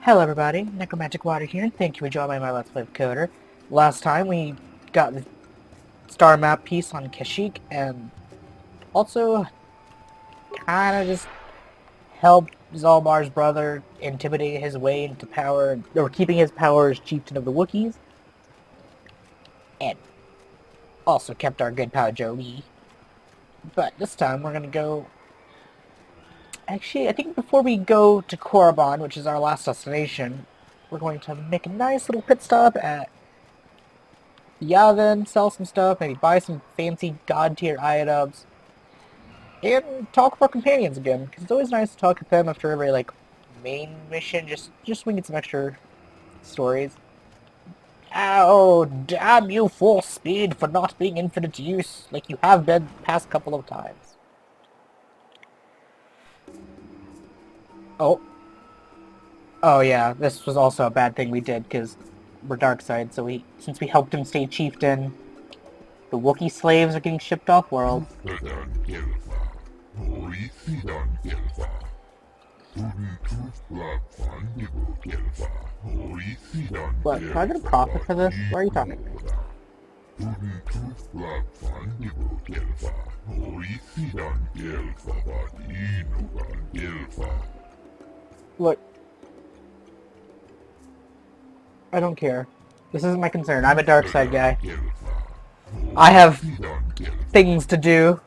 Hello everybody, NecromanticWater here, and thank you for joining my Let's Play of Coder. Last time we got the star map piece on Kashyyk, and also kinda just helped Zalbar's brother intimidate his way into power, or keeping his power as chieftain of the Wookiees, and also kept our good pal Jolie. But this time we're gonna go... Actually, I think before we go to Korriban, which is our last destination, we're going to make a nice little pit stop at Leviathan, sell some stuff, maybe buy some fancy god tier items, and talk with our companions again, because it's always nice to talk with them after every, like, main mission, just we get some extra stories. Oh, damn you, full speed, for not being infinite use, like you have been the past couple of times. Oh. Oh yeah, this was also a bad thing we did, because we're Darkside, so since we helped him stay chieftain, the Wookiee slaves are getting shipped off-world. What, do I get a profit for this? Why are you talking to me? Look, I don't care. This isn't my concern. I'm a dark side guy. I have things to do.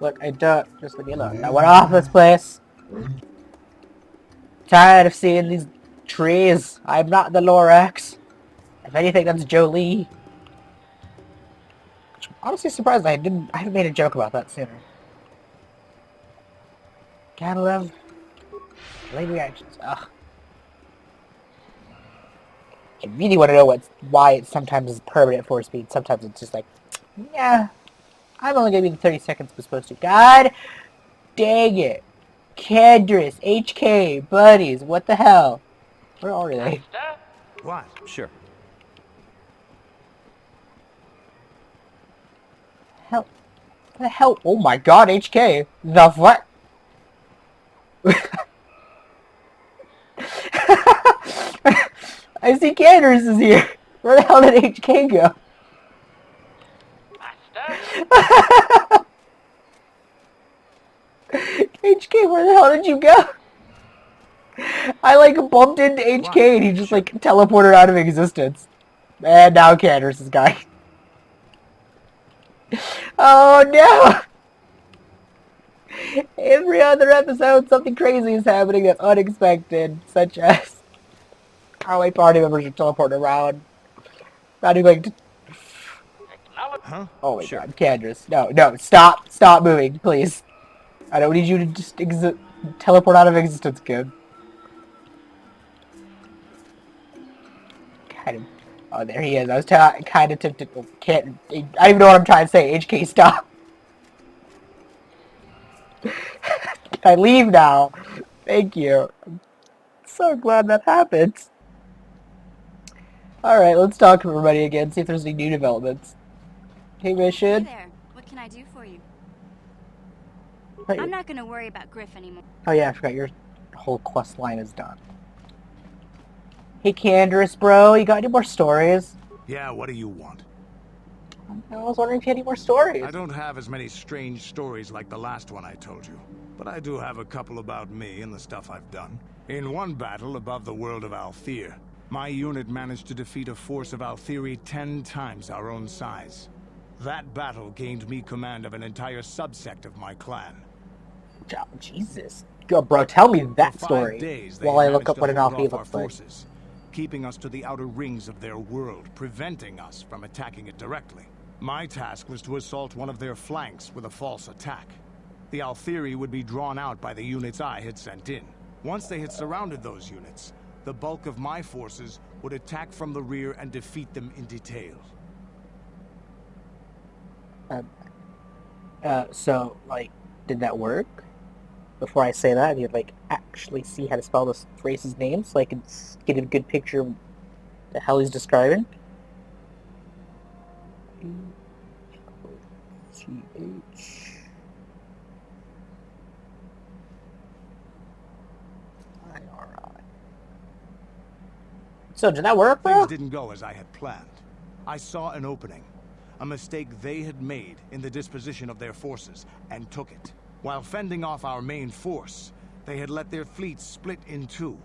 Look, I don't. Just leave me alone. I want off this place. Tired of seeing these trees. I'm not the Lorax. If anything, that's Jolie. Honestly surprised I haven't made a joke about that sooner. Gotta love late reactions. Ugh. I really want to know why it sometimes is permanent force speed. Sometimes it's just like, yeah, I'm only gonna be the 30 seconds we're supposed to. God dang it. Kendris, HK, buddies, what the hell? Where are they? What? Sure. Hell, what the hell? Oh my god, HK. The what? I see Kendris is here. Where the hell did HK go? HK, where the hell did you go? I like bumped into HK and he just like teleported out of existence. And now Kendris is gone. Oh no! Every other episode, something crazy is happening that's unexpected, such as how my party members are teleporting around. Not even like. Huh? Oh my Sure. god, Kendris. No, stop moving, please. I don't need you to just teleport out of existence, kid. Kind of. Oh, there he is. I was kind of tempted. I don't even know what I'm trying to say. HK, stop. Can I leave now? Thank you. I'm so glad that happened. Alright, let's talk to everybody again, see if there's any new developments. Hey, Mission. Hey there. What can I do for you? Hey. I'm not gonna worry about Griff anymore. Oh yeah, I forgot your whole quest line is done. Hey, Kendris, bro, you got any more stories? Yeah, what do you want? I was wondering if you had any more stories. I don't have as many strange stories like the last one I told you, but I do have a couple about me and the stuff I've done. In one battle above the world of Althir, my unit managed to defeat a force of Althiri 10 times our own size. That battle gained me command of an entire subsect of my clan. Oh, Jesus. Go, bro, tell me that For 5 story days, while I look up what an Althir our looks like. forces, keeping us to the outer rings of their world, preventing us from attacking it directly. My task was to assault one of their flanks with a false attack. The Althiri would be drawn out by the units I had sent in. Once they had surrounded those units, the bulk of my forces would attack from the rear and defeat them in detail. So, like, did that work? Before I say that, I need to, like, actually see how to spell this race's name so I can get a good picture of the hell he's describing. TH. IRI. So, did that work, bro? Things didn't go as I had planned. I saw an opening. A mistake they had made in the disposition of their forces, and took it. While fending off our main force, they had let their fleet split in two.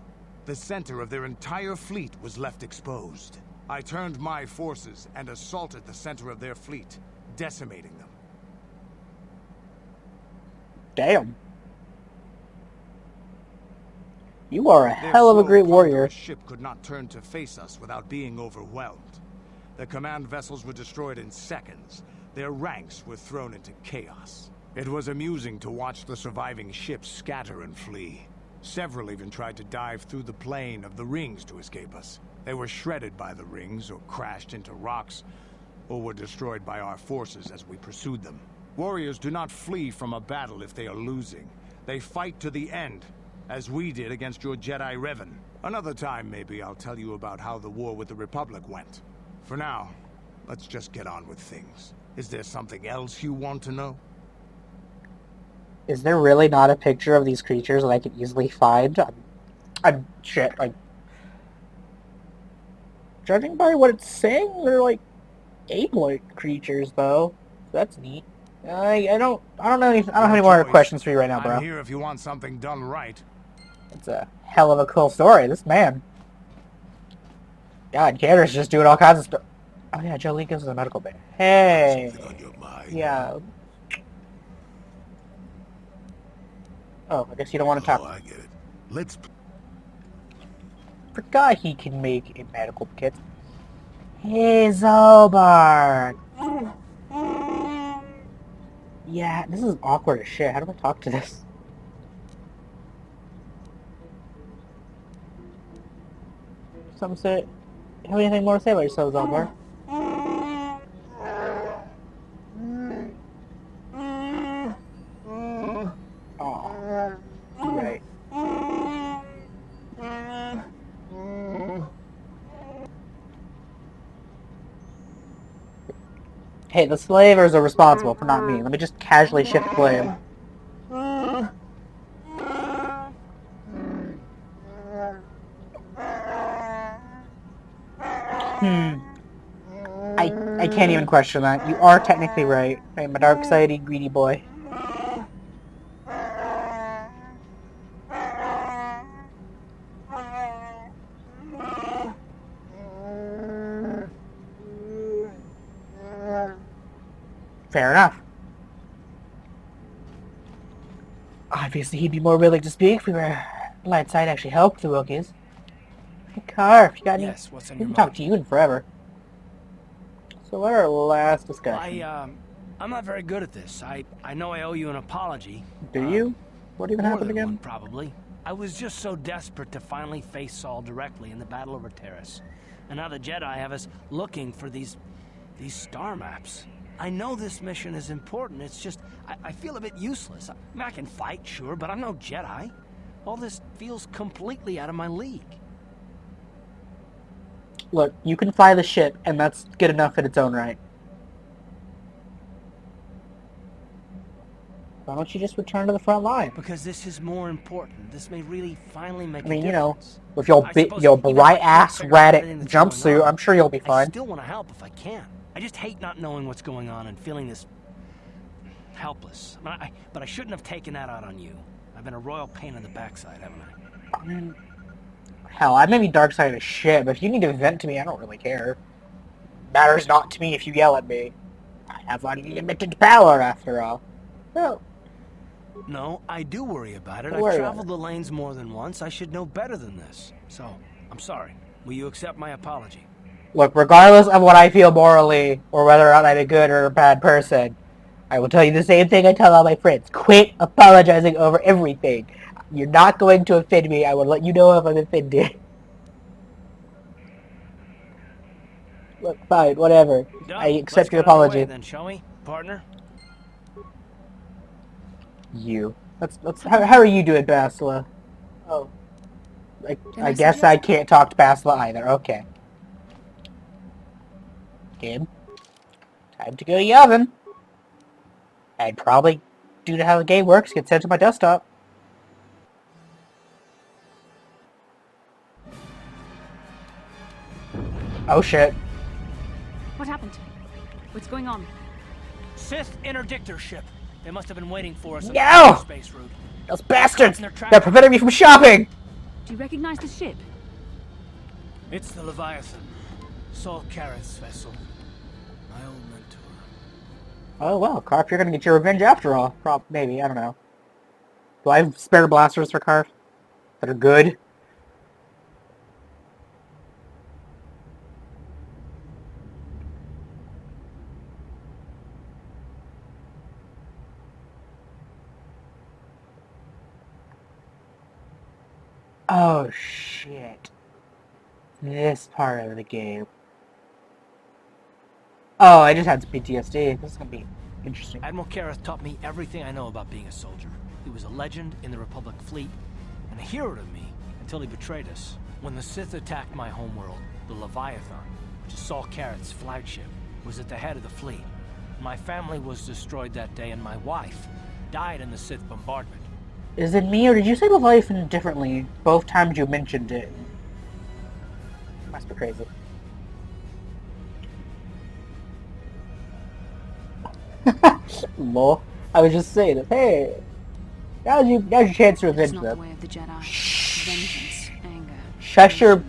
The center of their entire fleet was left exposed. I turned my forces and assaulted the center of their fleet, decimating them. Damn. You are a Their hell of a slow, great warrior. ponderous ship could not turn to face us without being overwhelmed. The command vessels were destroyed in seconds. Their ranks were thrown into chaos. It was amusing to watch the surviving ships scatter and flee. Several even tried to dive through the plane of the rings to escape us. They were shredded by the rings, or crashed into rocks, or were destroyed by our forces as we pursued them. Warriors do not flee from a battle if they are losing. They fight to the end, as we did against your Jedi Revan. Another time, maybe, I'll tell you about how the war with the Republic went. For now, let's just get on with things. Is there something else you want to know? Is there really not a picture of these creatures that I could easily find? I'm shit. Like, judging by what it's saying, they're like ape-like creatures, though. That's neat. I don't know. I don't have any more questions for you right now, bro. I'm here if you want something done right. It's a hell of a cool story. This man. God, Candace just doing all kinds of stuff. Oh yeah, Jolie goes to the medical bay. Hey. Something on your mind. Yeah. Oh, I guess you don't want to talk. Oh, I get it. Let's. Forgot he can make a medical kit. Hey, Zobart. Yeah, this is awkward as shit. How do I talk to this? Some say. Have anything more to say about yourself, Zobart? Oh, right. Hey, the slavers are responsible for not me. Let me just casually shift blame. I can't even question that. You are technically right. I'm a dark-sided, greedy boy. Fair enough. Obviously, he'd be more willing to speak if we were light side actually helped the Wookiees. Hey, Carf, you got any? Yes, what's on We your haven't talked mind? to you in forever. So what our last discussion? I'm not very good at this. I know I owe you an apology. Do you? What even More happened than again? one, probably. I was just so desperate to finally face Saul directly in the battle over Terrace. And now the Jedi have us looking for these star maps. I know this mission is important, it's just, I feel a bit useless. I mean, I can fight, sure, but I'm no Jedi. All this feels completely out of my league. Look, you can fly the ship, and that's good enough in its own right. Why don't you just return to the front line? Because this is more important. This may really finally make I mean, a you know, difference. with your I suppose your even if I bright can't ass figure out Raddick everything that's going jumpsuit, on, I'm sure you'll be I fine. still want to help if I can. I just hate not knowing what's going on and feeling this helpless. But I shouldn't have taken that out on you. I've been a royal pain in the backside, haven't I? I mean, hell, I may be dark side as shit, but if you need to vent to me, I don't really care. Matters not to me if you yell at me. I have unlimited power, after all. Well, No, I do worry about it. Don't worry I've about traveled the lanes more than once. I should know better than this. So, I'm sorry. Will you accept my apology? look, regardless of what I feel morally, or whether or not I'm a good or a bad person, I will tell you the same thing I tell all my friends. Quit apologizing over everything. You're not going to offend me. I will let you know if I'm offended. Look, fine, whatever. Done. I accept Let's your get underway apology. then, shall we, partner? You. Let's. How are you doing, Basila? Oh. I guess I can't talk to Basila either. Okay. Game. Time to go to the oven. I'd probably, due to how the game works, get sent to my desktop. Oh shit. What happened? What's going on? Sith interdictor ship. They must have been waiting for us on No! the space route. Those bastards! They're They're preventing me from shopping! Do you recognize the ship? It's the Leviathan. Saul Kareth's vessel. My old mentor. Oh well, Carp, you're gonna get your revenge after all. Maybe, I don't know. Do I have spare blasters for Carp? That are good? Oh shit. This part of the game. Oh, I just had some PTSD. This is gonna be interesting. Admiral Kareth taught me everything I know about being a soldier. He was a legend in the Republic fleet, and a hero to me until he betrayed us. When the Sith attacked my homeworld, the Leviathan, which is Saul Kareth's flagship, was at the head of the fleet. My family was destroyed that day, and my wife died in the Sith bombardment. Is it me, or did you say Leviathan differently both times you mentioned it? Must be crazy. Lol. I was just saying, hey, now's your chance to avenge It's not the them. way of the Jedi. Vengeance, anger. Shush your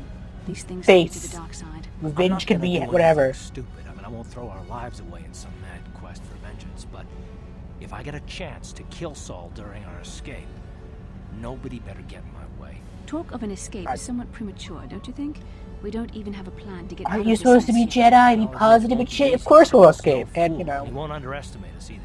These things face. lead to the dark side. I'm revenge not can gonna be do whatever. anything stupid. I mean, I won't throw our lives away in some mad quest for vengeance, but if I get a chance to kill Saul during our escape, nobody better get in my way. Talk of an escape is somewhat premature, don't you think? We don't even have a plan to get out Aren't of you this supposed to be mess. Jedi, be positive and shit? Of course we'll escape, and you He know. won't underestimate us either.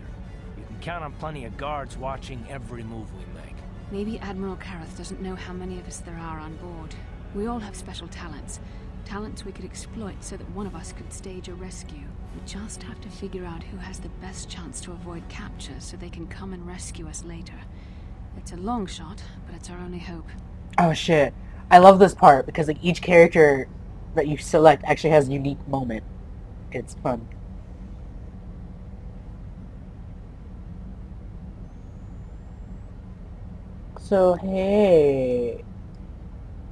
You can count on plenty of guards watching every move we make. Maybe Admiral Kareth doesn't know how many of us there are on board. We all have special talents. Talents we could exploit so that one of us could stage a rescue. We just have to figure out who has the best chance to avoid capture so they can come and rescue us later. It's a long shot, but it's our only hope. Oh shit. I love this part because like each character that you select actually has a unique moment. It's fun. So hey,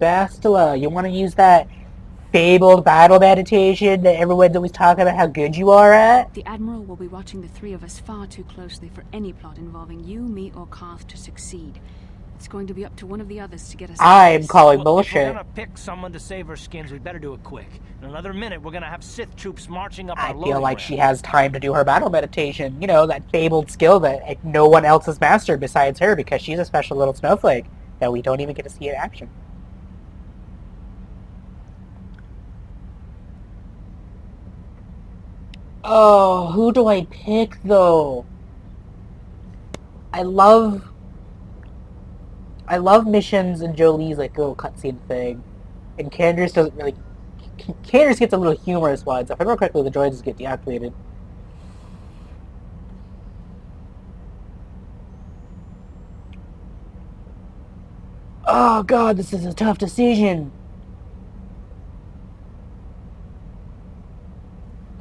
Bastila, you want to use that fabled battle meditation that everyone's always talking about how good you are at? The Admiral will be watching the three of us far too closely for any plot involving you, me, or Karth to succeed. It's going to be up to one of the others to get us out of I'm this. calling Well, if bullshit. we're gonna pick someone to save our skins, we better do it quick. In another minute, we're gonna have Sith troops marching up I our feel loading like ramp. she has time to do her battle meditation. You know, that fabled skill that like, no one else has mastered besides her because she's a special little snowflake that we don't even get to see in action. Oh, who do I pick though? I love missions and Jolie's like little cutscene thing, and Candace doesn't really. Candace gets a little humorous ones. If I remember correctly, the droids get deactivated. Oh god, this is a tough decision.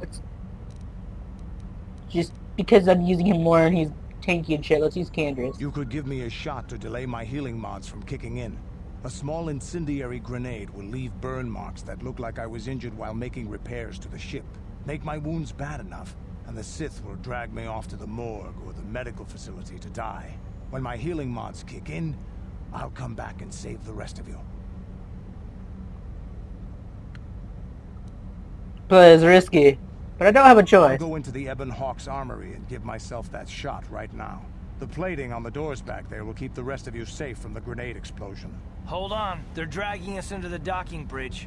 Let's just because I'm using him more and he's tanky and shit. Let's use Candace. You could give me a shot to delay my healing mods from kicking in. A small incendiary grenade will leave burn marks that look like I was injured while making repairs to the ship. Make my wounds bad enough, and the Sith will drag me off to the morgue or the medical facility to die. When my healing mods kick in, I'll come back and save the rest of you. But it's risky. But I don't have a I'll choice. go into the Ebon Hawk's armory and give myself that shot right now. The plating on the doors back there will keep the rest of you safe from the grenade explosion. Hold on, they're dragging us into the docking bridge.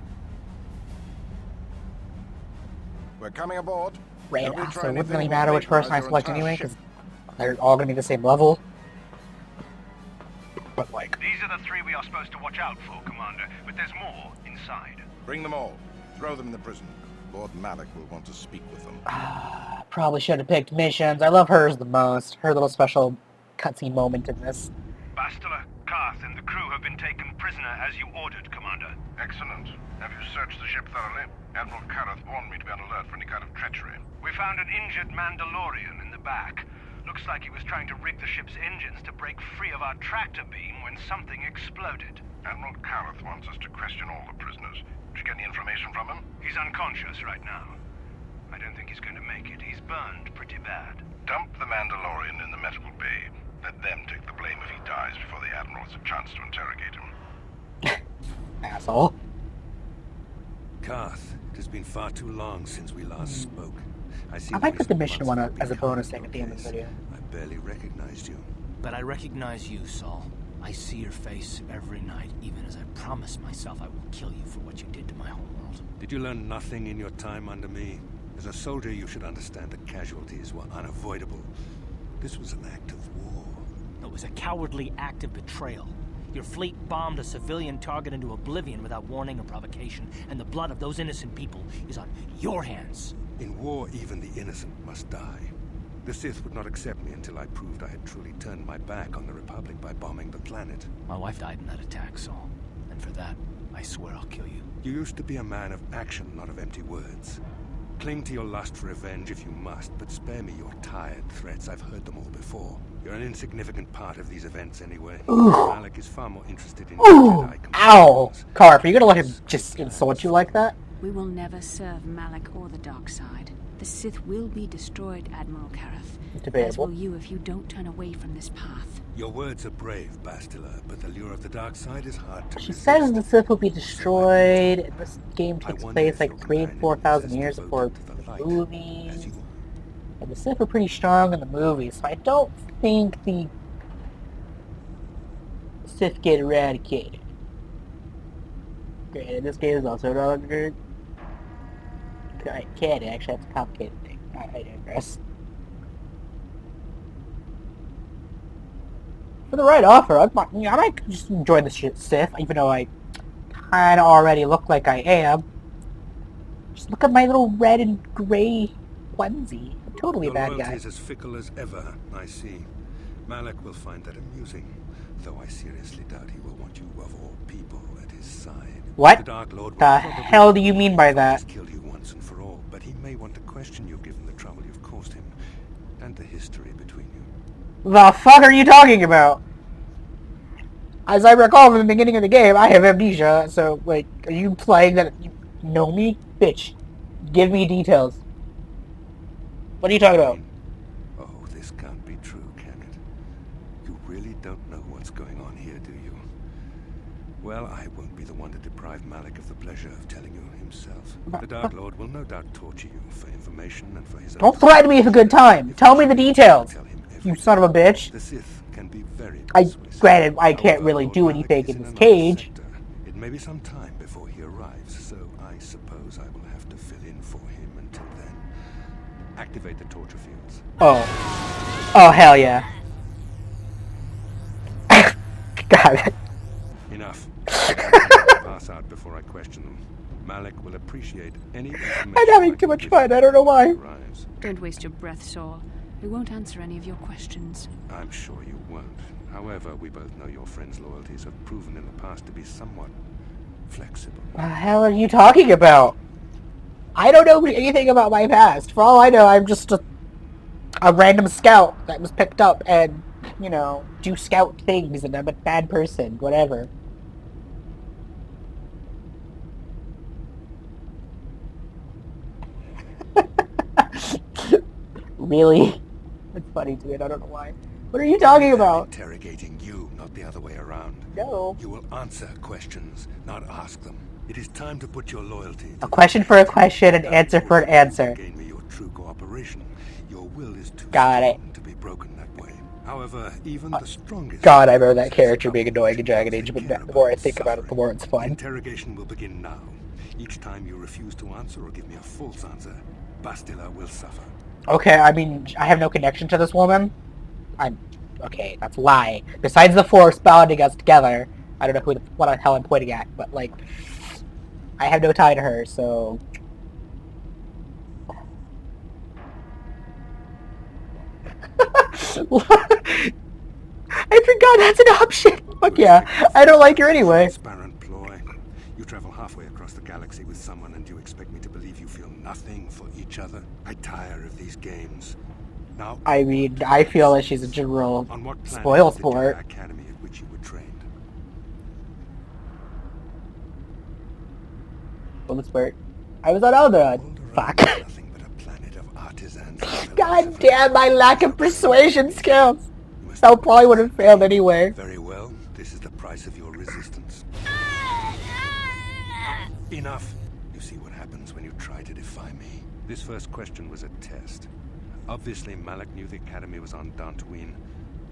We're coming aboard. Right, Nobody so try it wouldn't anything really that matter will which person I vaporize your select entire anyway, ship. because they're all going to be the same level. But like, These are the three we are supposed to watch out for, Commander, but there's more inside. Bring them all. Throw them in the prison. Lord Malik will want to speak with them. probably should have picked missions. I love hers the most. Her little special cutscene moment in this. Bastila, Karth, and the crew have been taken prisoner as you ordered, Commander. Excellent. Have you searched the ship thoroughly? Admiral Kareth warned me to be on alert for any kind of treachery. We found an injured Mandalorian in the back. Looks like he was trying to rig the ship's engines to break free of our tractor beam when something exploded. Admiral Kareth wants us to question all the prisoners. Did you get any information from him? He's unconscious right now. I don't think he's going to make it. He's burned pretty bad. Dump the Mandalorian in the medical bay. Let them take the blame if he dies before the Admiral has a chance to interrogate him. Asshole. Karth, it has been far too long since we last spoke. I might put the mission one up as a bonus thing at the end of the video. I barely recognized you. But I recognize you, Saul. I see your face every night, even as I promised myself I will kill you for what you did to my homeworld. Did you learn nothing in your time under me? As a soldier, you should understand that casualties were unavoidable. This was an act of war. It was a cowardly act of betrayal. Your fleet bombed a civilian target into oblivion without warning or provocation, and the blood of those innocent people is on your hands. In war, even the innocent must die. The Sith would not accept me until I proved I had truly turned my back on the Republic by bombing the planet. My wife died in that attack, Saul. And for that, I swear I'll kill you. You used to be a man of action, not of empty words. Cling to your lust for revenge if you must, but spare me your tired threats. I've heard them all before. You're an insignificant part of these events anyway. Malak is far more interested in Ooh! Jedi Ow! companions. Karth, are you gonna let him just insult you like that? We will never serve Malak or the dark side. The Sith will be destroyed, Admiral Kareth. As Debatable. will you if you don't turn away from this path. Your words are brave, Bastila, but the lure of the dark side is hard to She resist. says the Sith will be destroyed, and this game I takes wonder place if like your 3,000 to companion 4,000 is as years before devoted to the the light movies. as you are. And the Sith are pretty strong in the movies, so I don't think the Sith get eradicated. Granted, this game is also no longer canon. Actually, that's a complicated thing. I digress. For the right offer, I might just join the Sith, even though I kind of already look like I am. Just look at my little red and gray onesie. I'm totally a Your bad loyalty guy. is as fickle as ever, I see. Malak will find that amusing, though I seriously doubt he will want you of all people at his side. What The Dark Lord will the probably hell do you mean by have that? killed you once and for all, but he may want to question you given the trouble you've caused him, and the history between you. The fuck are you talking about? As I recall from the beginning of the game, I have amnesia, so, like, are you implying that you know me? Bitch, give me details. What are you talking about? Oh, this can't be true, can it? You really don't know what's going on here, do you? Well, I won't be the one to deprive Malak of the pleasure of telling you himself. The Dark Lord will no doubt torture you for information and for his Don't own threaten me with a good time. If Tell me the you details, tell him you everything. son of a bitch. The Sith can be very Granted, I can't However, really Lord do Malak anything is in this another cage. sector. It may be some time before he arrives, so I suppose I will have to fill in for him until then. Activate the torture fields. Oh. Oh, hell yeah. God. Enough. Pass out before I question them. Malak will appreciate any information. I'm having I too can much give fun. him I don't know when he why. arrives. Don't waste your breath, Saul. We won't answer any of your questions. I'm sure you won't. However, we both know your friend's loyalties have proven in the past to be somewhat flexible. What the hell are you talking about? I don't know anything about my past. For all I know, I'm just a random scout that was picked up and, you know, do scout things, and I'm a bad person. Whatever. Really? It's funny to me. I don't know why. What are you talking I'm about? interrogating you, not the other way around. No. You will answer questions, not ask them. It is time to put your loyalty to A question for a question, an answer for an answer. Gain me your true cooperation. Your will is too Got it. strong to be broken that way. However, even the strongest. God, I remember that has character a being couple annoying in of Dragon things Age, they but care the more I think about it, suffering. the more it's The fun. interrogation will begin now. Each time you refuse to answer or give me a false answer, Bastila will suffer. Okay, I mean, I have no connection to this woman. Okay, that's a lie. Besides the Force bonding us together, I don't know what the hell I'm pointing at, but, like, I have no tie to her, so... I forgot that's an option! Fuck yeah, I don't like her anyway. Transparent ploy. You travel halfway across the galaxy with someone and you expect me to believe you feel nothing for each other? I tire of these games. Now, I mean, I feel like she's a general on what planet spoil is the sport. Jedi Academy at which you were trained? Spoil sport. I was on Alderaan. Alderaan Fuck. is nothing but a planet of artisans and God philosophers. damn my lack of persuasion skills. You must That have probably would have witnessed failed that. anyway. Very well. This is the price of your resistance. Enough. You see what happens when you try to defy me. This first question was a test. Obviously, Malak knew the Academy was on Dantooine,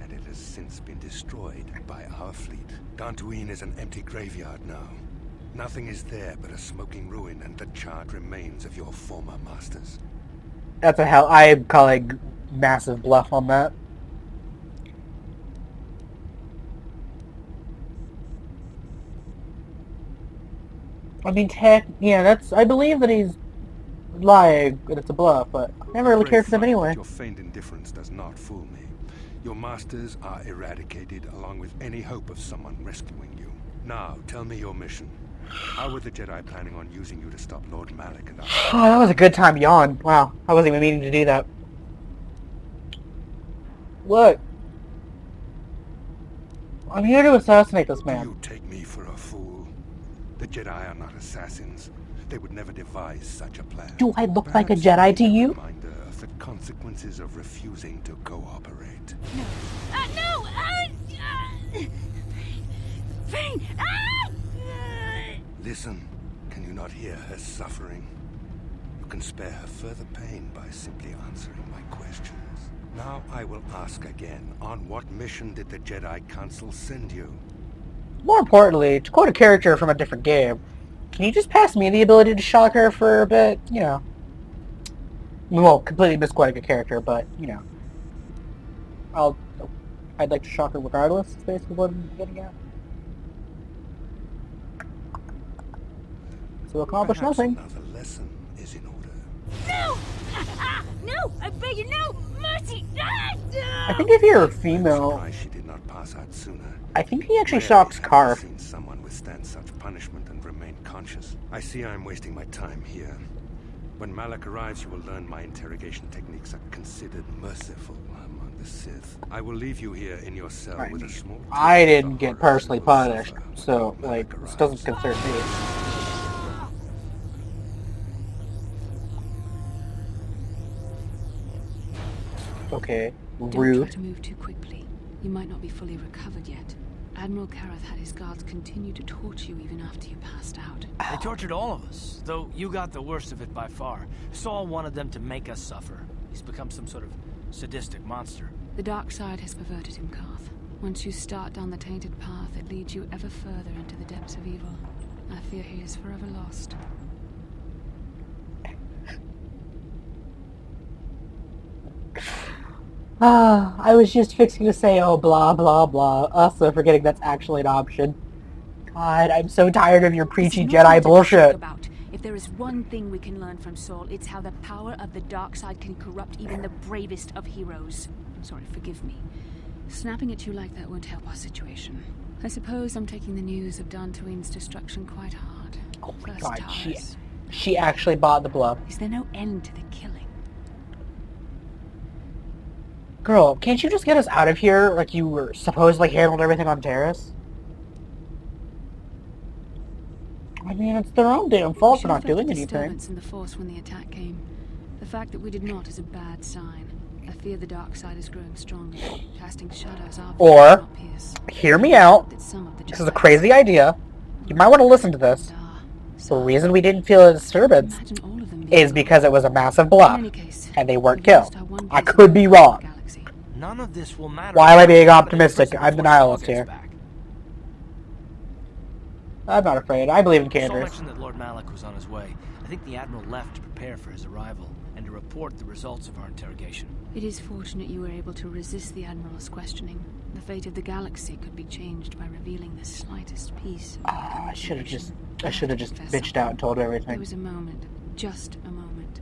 and it has since been destroyed by our fleet. Dantooine is an empty graveyard now. Nothing is there but a smoking ruin and the charred remains of your former masters. That's a hell. I'm calling massive bluff on that. I mean, I believe that he's lying, and it's a bluff, but I never really cared for them anyway. Your feigned indifference does not fool me. Your masters are eradicated, along with any hope of someone rescuing you. Now, tell me your mission. How were the Jedi planning on using you to stop Lord Malak and us? Oh, that was a good time yawn. Wow, I wasn't even meaning to do that. Look. I'm here to assassinate this Do man. you take me for a fool? The Jedi are not assassins. They would never devise such a plan. Do I look like a Perhaps Jedi to a you? reminder of the consequences of refusing to cooperate. No! Fane! Listen, can you not hear her suffering? You can spare her further pain by simply answering my questions. Now I will ask again, on what mission did the Jedi Council send you? More importantly, to quote a character from a different game, can you just pass me the ability to shock her for a bit? You know. Well, completely misquoting a character, but, you know. I'd like to shock her regardless, is basically what I'm getting at. To accomplish Perhaps nothing. another lesson is in order. No! No! I beg you, no! Mercy! I think if you're a I'm female, surprised she did not pass out sooner. I think he actually Rarely shocks have I Carf. seen someone withstand such punishment and remain conscious. I see I'm wasting my time here. When Malak arrives, you will learn my interrogation techniques are considered merciful among the Sith. I will leave you here in your cell with a small... I taste of didn't the get horrors personally you will punished, suffer so, when like, Malak this doesn't arrives. concern me. Okay, Don't try rude. to move too quickly. You might not be fully recovered yet. Admiral Kareth had his guards continue to torture you even after you passed out. They tortured all of us, though you got the worst of it by far. Saul wanted them to make us suffer. He's become some sort of sadistic monster. The dark side has perverted him, Karth. Once you start down the tainted path, it leads you ever further into the depths of evil. I fear he is forever lost. Ah, I was just fixing to say, oh, blah, blah, blah. Also forgetting that's actually an option. God, I'm so tired of your preachy It's not Jedi much to bullshit. talk about. If there is one thing we can learn from Saul, it's how the power of the dark side can corrupt even the bravest of heroes. I'm sorry, forgive me. Snapping at you like that won't help our situation. I suppose I'm taking the news of Dantooine's destruction quite hard. Oh my First God, towers. she actually bought the bluff. Is there no end to the killing? Girl, can't you just get us out of here like you were supposedly handled everything on Terrace? I mean, it's their own damn fault for We not should have doing felt a anything. disturbance in the Force when the attack came. The fact that we did not is a bad sign. I fear the dark side is growing stronger, casting shadows our Or- vision cannot pierce. Hear me out. That some of the This is a Jedi crazy idea. You might want to listen to this. The reason we didn't feel a disturbance Imagine all of them being is because it was a massive bluff, In any case, and they weren't we've lost killed. our one I piece of could be the wrong. galaxy. None of this will matter. Why am I being Now that optimistic? prison I'm the before Saul nihilist gets here. back. I'm not afraid. I believe in Saul Candace. mentioned that Lord Malak was on his way. I think the Admiral left to prepare for his arrival and to report the results of our interrogation. It is fortunate you were able to resist the Admiral's questioning. The fate of the galaxy could be changed by revealing the slightest piece of Ah, I should have just Confess bitched out and told There everything. was a moment, just a moment,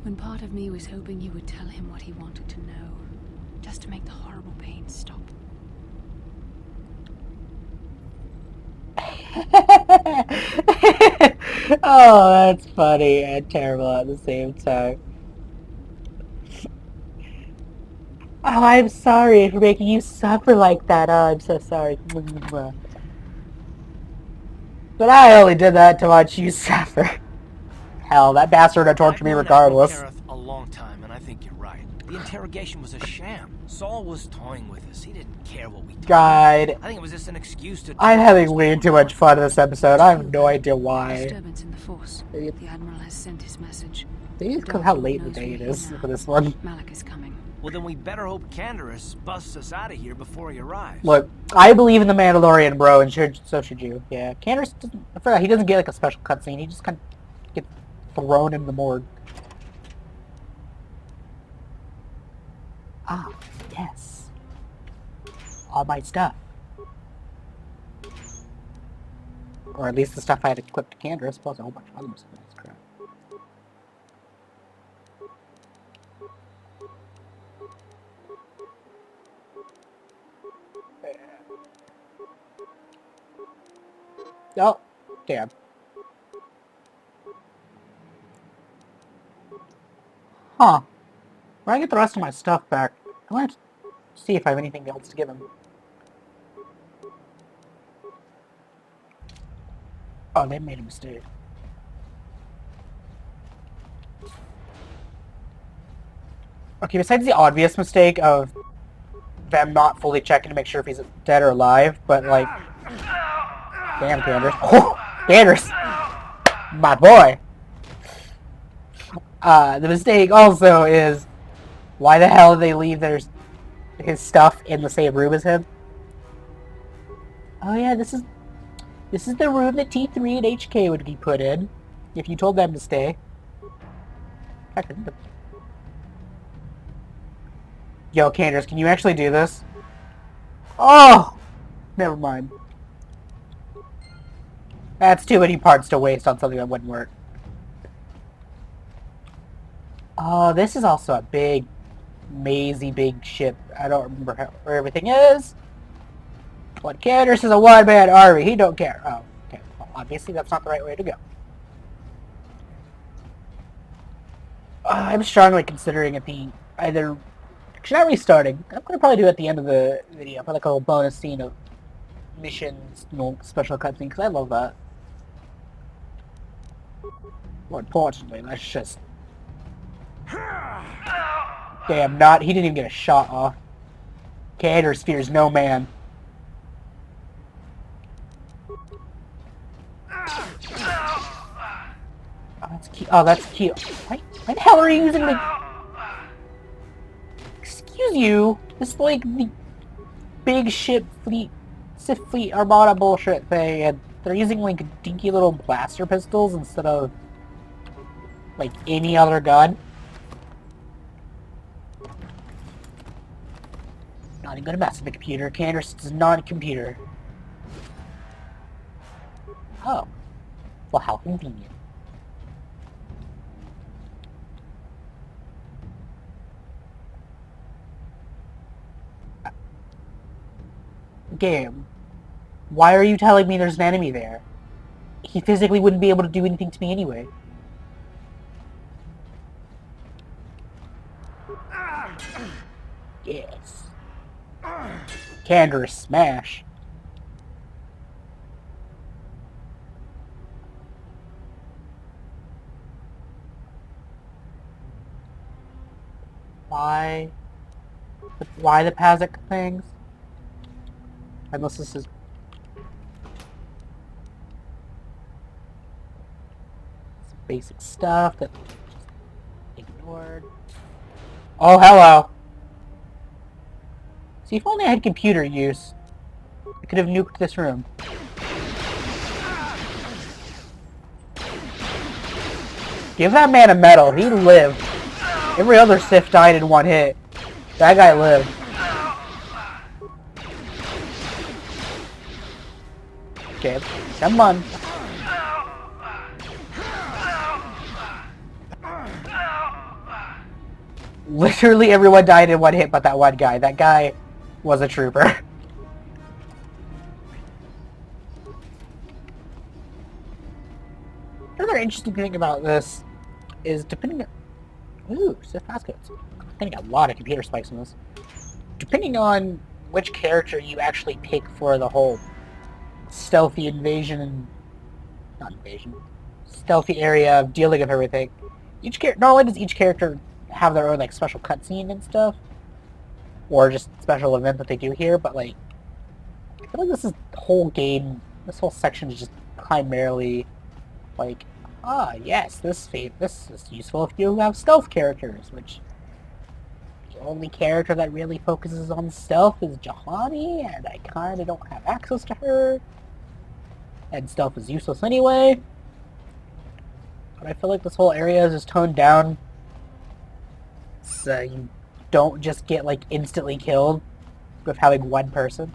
when part of me was hoping you would tell him what he wanted to know, just to make the horrible pain stop. Oh, that's funny and terrible at the same time. Oh, I'm sorry for making you suffer like that. Oh, I'm so sorry. But I only did that to watch you suffer. Hell, that bastard would torture I've me known regardless. Admiral Kareth a long time, and I think you're right. The interrogation was a sham. Saul was toying with us. He didn't care what we told him. God, I think it was just an excuse to... I'm having way too much fun in this episode. I have no idea why. Disturbance in the force. Maybe The Admiral has sent his message. it's The because Dark how Lord late in the knows day we're it here is now. for this one. Malak is coming. Well, then we better hope Canderous busts us out of here before he arrives. Look, I believe in the Mandalorian, bro, and so should you. Yeah, Candace doesn't... I forgot, he doesn't get like a special cutscene. He just kind of gets thrown in the morgue. Ah, yes. All my stuff. Or at least the stuff I had equipped to Candace, plus a whole bunch of other stuff. Crap. Oh, damn. Huh. When I get the rest of my stuff back, I want to see if I have anything else to give him. Oh, they made a mistake. Okay, besides the obvious mistake of them not fully checking to make sure if he's dead or alive, but like... Damn, Candace. Oh, Candace! My boy! The mistake also is... Why the hell did they leave his stuff in the same room as him? Oh yeah, this is the room that T3 and HK would be put in, if you told them to stay. Yo, Candace, can you actually do this? Oh! Never mind. That's too many parts to waste on something that wouldn't work. Oh, this is also a big, mazy big ship. I don't remember where everything is. But Candace is a one-man army. He don't care. Oh, okay. Well, obviously that's not the right way to go. I'm strongly considering it being either... Actually, not restarting. I'm going to probably do it at the end of the video for like a little bonus scene of missions, special cutscene, because I love that. More importantly, that's just... Damn, he didn't even get a shot off. Candace fears no man. Oh, that's cute. Oh, that's cute. Why the hell are you using the... Excuse you. This is like the big ship fleet, Sith fleet armada bullshit thing, and they're using like dinky little blaster pistols instead of like any other gun. Not even gonna mess with the computer. Candace is not a computer. Oh. Well, how convenient. Game. Why are you telling me there's an enemy there? He physically wouldn't be able to do anything to me anyway. Yes. Candace, smash. Why? Why the Pazak things? Unless this is... some basic stuff that just ignored. Oh, hello! See, if only I had computer use, I could have nuked this room. Give that man a medal. He lived. Every other Sith died in one hit. That guy lived. Okay, come on. Literally everyone died in one hit but that one guy. That guy was a trooper. Another interesting thing about this is depending on... Ooh, Sith passcodes. getting a lot of computer spikes in this. Depending on which character you actually pick for the whole stealthy stealthy area of dealing with everything. Not only does each character have their own like special cutscene and stuff, or just special event that they do here, but like I feel like this whole section is just primarily like, yes, this is useful if you have stealth characters, which the only character that really focuses on stealth is Jahani, and I kinda don't have access to her. And stealth is useless anyway. But I feel like this whole area is just toned down so you don't just get like instantly killed with having one person.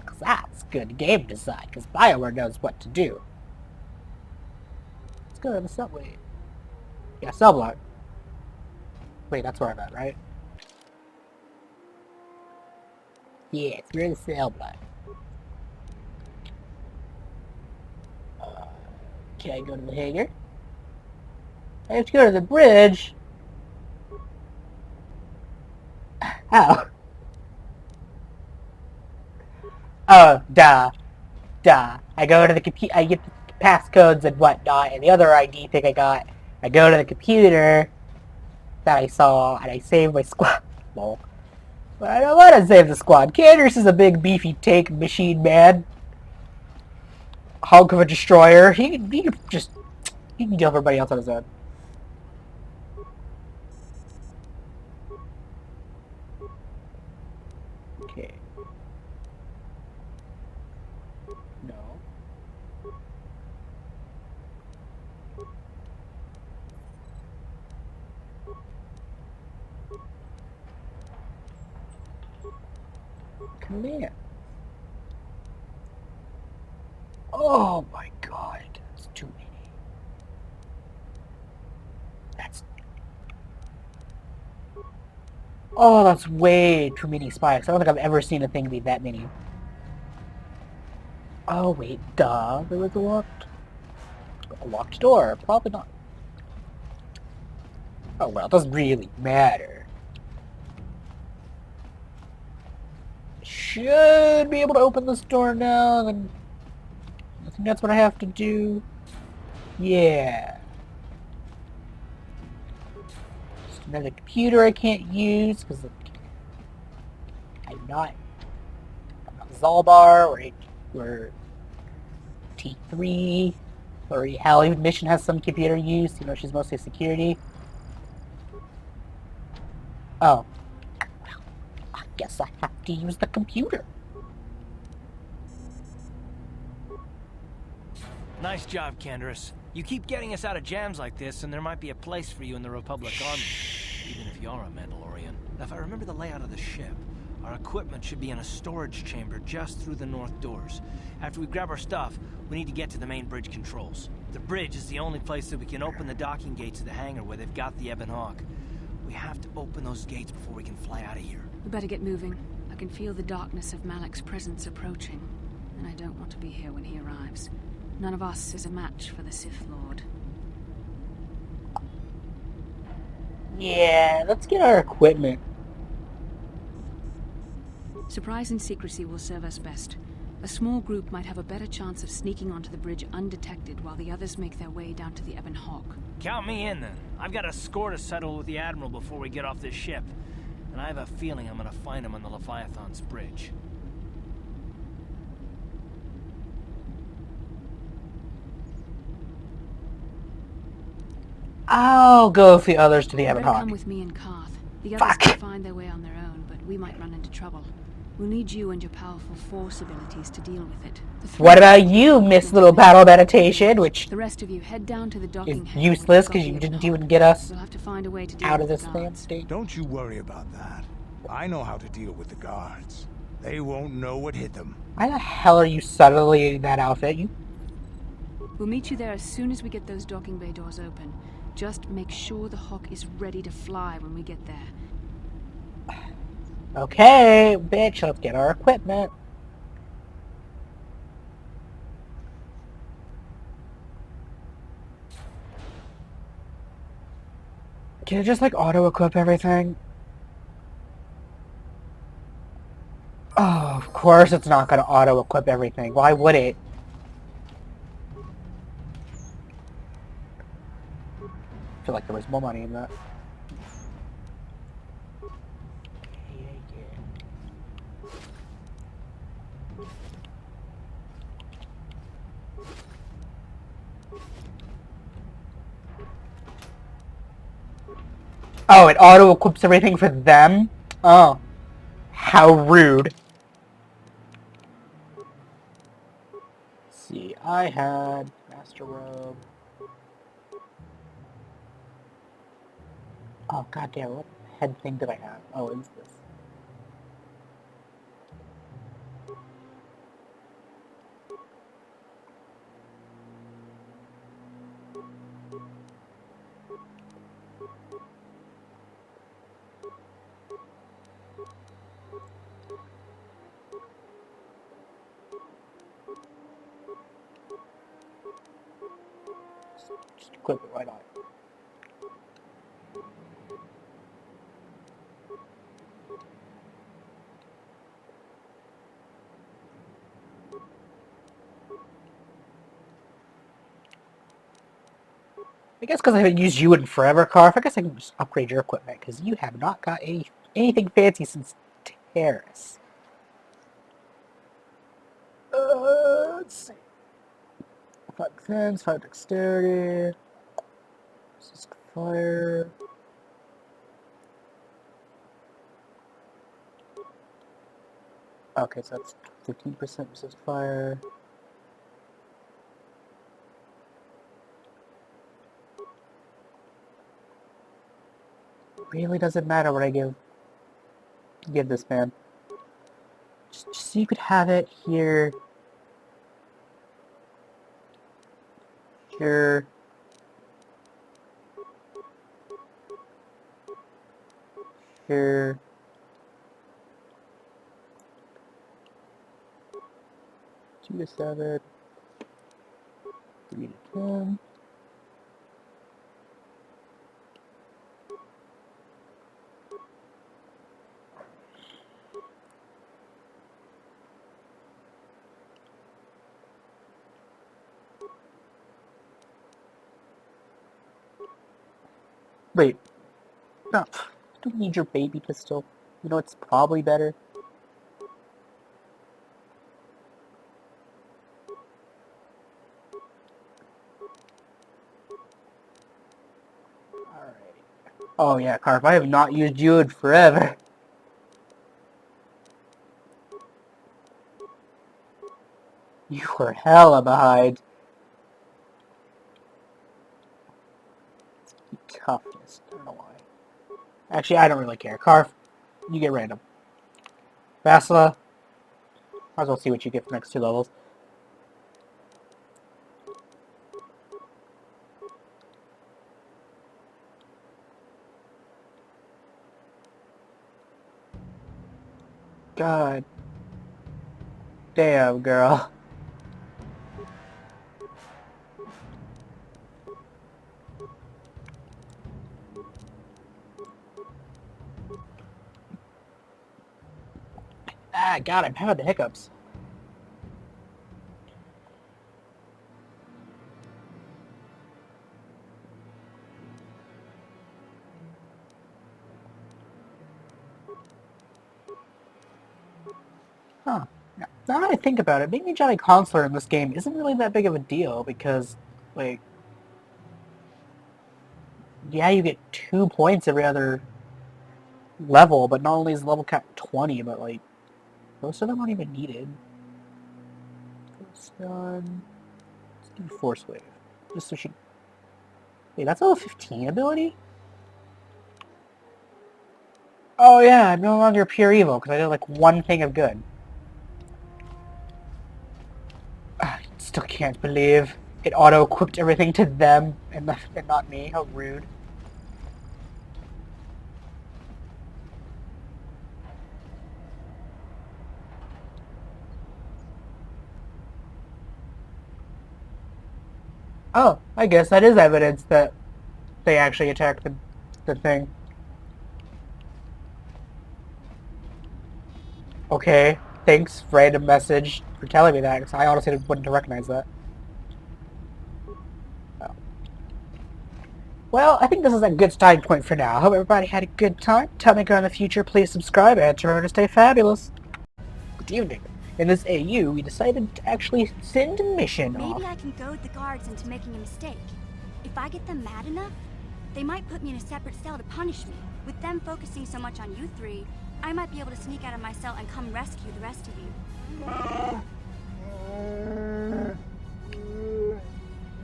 Because that's good game design, because BioWare knows what to do. Let's go to the subway. Yeah, cell block. Wait, that's where I'm at, right? Yes, we're in the cell block. Can I go to the hangar? I have to go to the bridge. How? Oh, duh. I go to the computer, I get the passcodes and whatnot, and the other ID thing I go to the computer that I saw, and I save my squad. Lol. But I don't want to save the squad. Candace is a big, beefy tank machine man. Hunk of a destroyer. He can deal with everybody else on his own. Okay. No. Command. Oh my god, that's too many. That's way too many spikes. I don't think I've ever seen a thing be that many. Oh wait, duh, there was a locked door. Probably not. Oh well, it doesn't really matter. Should be able to open this door now, then I think that's what I have to do. Yeah. Just another computer I can't use because I'm not Zalbar or T3 or Hallie mission has some computer use. You know, she's mostly security. Oh. I guess I have to use the computer. Nice job, Candace. You keep getting us out of jams like this, and there might be a place for you in the Republic Army. Even if you are a Mandalorian. Now, if I remember the layout of the ship, our equipment should be in a storage chamber just through the north doors. After we grab our stuff, we need to get to the main bridge controls. The bridge is the only place that we can open the docking gates of the hangar where they've got the Ebon Hawk. We have to open those gates before we can fly out of here. We better get moving. I can feel the darkness of Malik's presence approaching, and I don't want to be here when he arrives. None of us is a match for the Sith Lord. Yeah, let's get our equipment. Surprise and secrecy will serve us best. A small group might have a better chance of sneaking onto the bridge undetected while the others make their way down to the Ebon Hawk. Count me in, then. I've got a score to settle with the Admiral before we get off this ship. And I have a feeling I'm gonna find him on the Leviathan's bridge. I'll go with the others to the Ebon Better Hawk. come with me and Karth. The others Fuck. can find their way on their own, but we might run into trouble. We'll need you and your powerful force abilities to deal with it. What about you, Miss Little Battle Meditation, which The rest of you head down to the docking is hangar with useless the because you Ebon didn't Hawk. even get us We'll have to find a way to deal out with of the this guards. state. Don't you worry about that. I know how to deal with the guards. They won't know what hit them. Why the hell are you suddenly in that outfit? You We'll meet you there as soon as we get those docking bay doors open. Just make sure the Hawk is ready to fly when we get there. okay, bitch? Let's get our equipment. Can it just like auto-equip everything? Oh, of course it's not gonna auto-equip everything. Why would it? I feel like there was more money in that. Oh, it auto-equips everything for them? Oh. How rude. Let's see, I had Master Robe. Oh, goddamn, what head thing did I have? Oh, it's this. Just equip it right on. I guess because I haven't used you in forever, Carf, I guess I can just upgrade your equipment, because you have not got anything fancy since Terrace. Let's see. 5 defense, 5 dexterity, resist fire. Okay, so that's 15% resist fire. Really doesn't matter what I give this man. Just so you could have it here. Here. Here. 2 to 7. 3 to 10. Wait. No. Don't need your baby pistol. You know it's probably better. Alright. Oh yeah, Carp, I have not used you in forever. You were hella behind. Toughness. I don't know why. Actually, I don't really care. Carf, you get random. Vasila, might as well see what you get for the next 2 levels. God damn, girl. Ah, God, I'm having the hiccups. Huh. Now that I think about it, being a Jedi Consular in this game isn't really that big of a deal because, like, yeah, you get 2 points every other level, but not only is the level cap 20, but, like, most of them aren't even needed. First gun. Let's do Force Wave. Just so she... Wait, that's level 15 ability? Oh yeah, I'm no longer pure evil, because I did, like, 1 thing of good. I still can't believe it auto-equipped everything to them and not me. How rude. Oh, I guess that is evidence that they actually attacked the thing. Okay, thanks, random message, for telling me that, because I honestly wouldn't recognize that. Oh. Well, I think this is a good starting point for now. I hope everybody had a good time. Tell me in the future, please subscribe, and remember to stay fabulous. Good evening. In this AU, we decided to actually send a mission off. Maybe I can goad the guards into making a mistake. If I get them mad enough, they might put me in a separate cell to punish me. With them focusing so much on you three, I might be able to sneak out of my cell and come rescue the rest of you.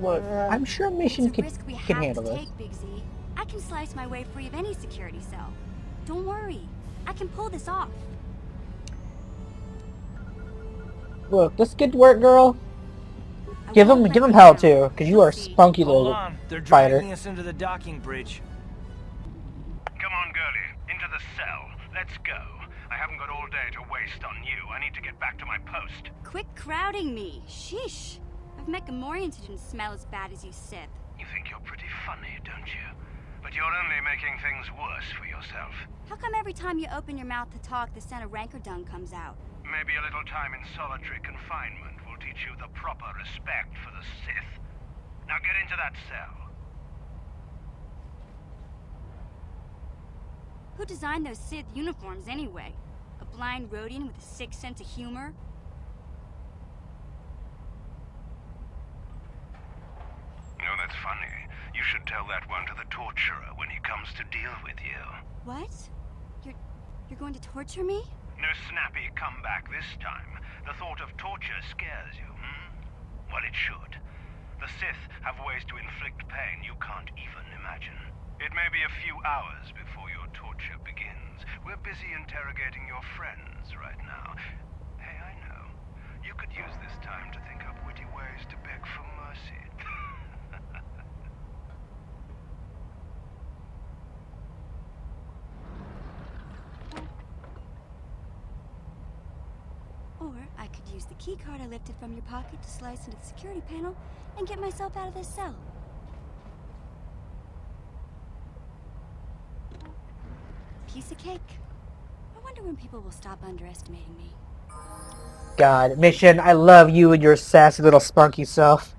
Look, I'm sure Mission It's a can risk we handle have to this. take, Big Z. I can slice my way free of any security cell. Don't worry, I can pull this off. Look, this could work, girl. I Give won't him let hell down. too, because you You'll are a see. spunky Hold little on, they're fighter. dragging us into the docking bridge. Come on, girlie. Into the cell. Let's go. I haven't got all day to waste on you. I need to get back to my post. Quit crowding me. Sheesh. I've met Gamorreans who didn't smell as bad as you, Sith. You think you're pretty funny, don't you? But you're only making things worse for yourself. How come every time you open your mouth to talk, the scent of rancor dung comes out? Maybe a little time in solitary confinement will teach you the proper respect for the Sith. Now get into that cell. Who designed those Sith uniforms anyway? A blind Rhodian with a sick sense of humor? No, that's funny. You should tell that one to the torturer when he comes to deal with you. What? You're going to torture me? No snappy comeback this time. The thought of torture scares you, hmm? Well, it should. The Sith have ways to inflict pain you can't even imagine. It may be a few hours before your torture begins. We're busy interrogating your friends right now. Hey, I know. You could use this time to think up witty ways to beg for mercy. Or I could use the key card I lifted from your pocket to slice into the security panel and get myself out of this cell. Piece of cake. I wonder when people will stop underestimating me. God, Mission, I love you and your sassy little spunky self.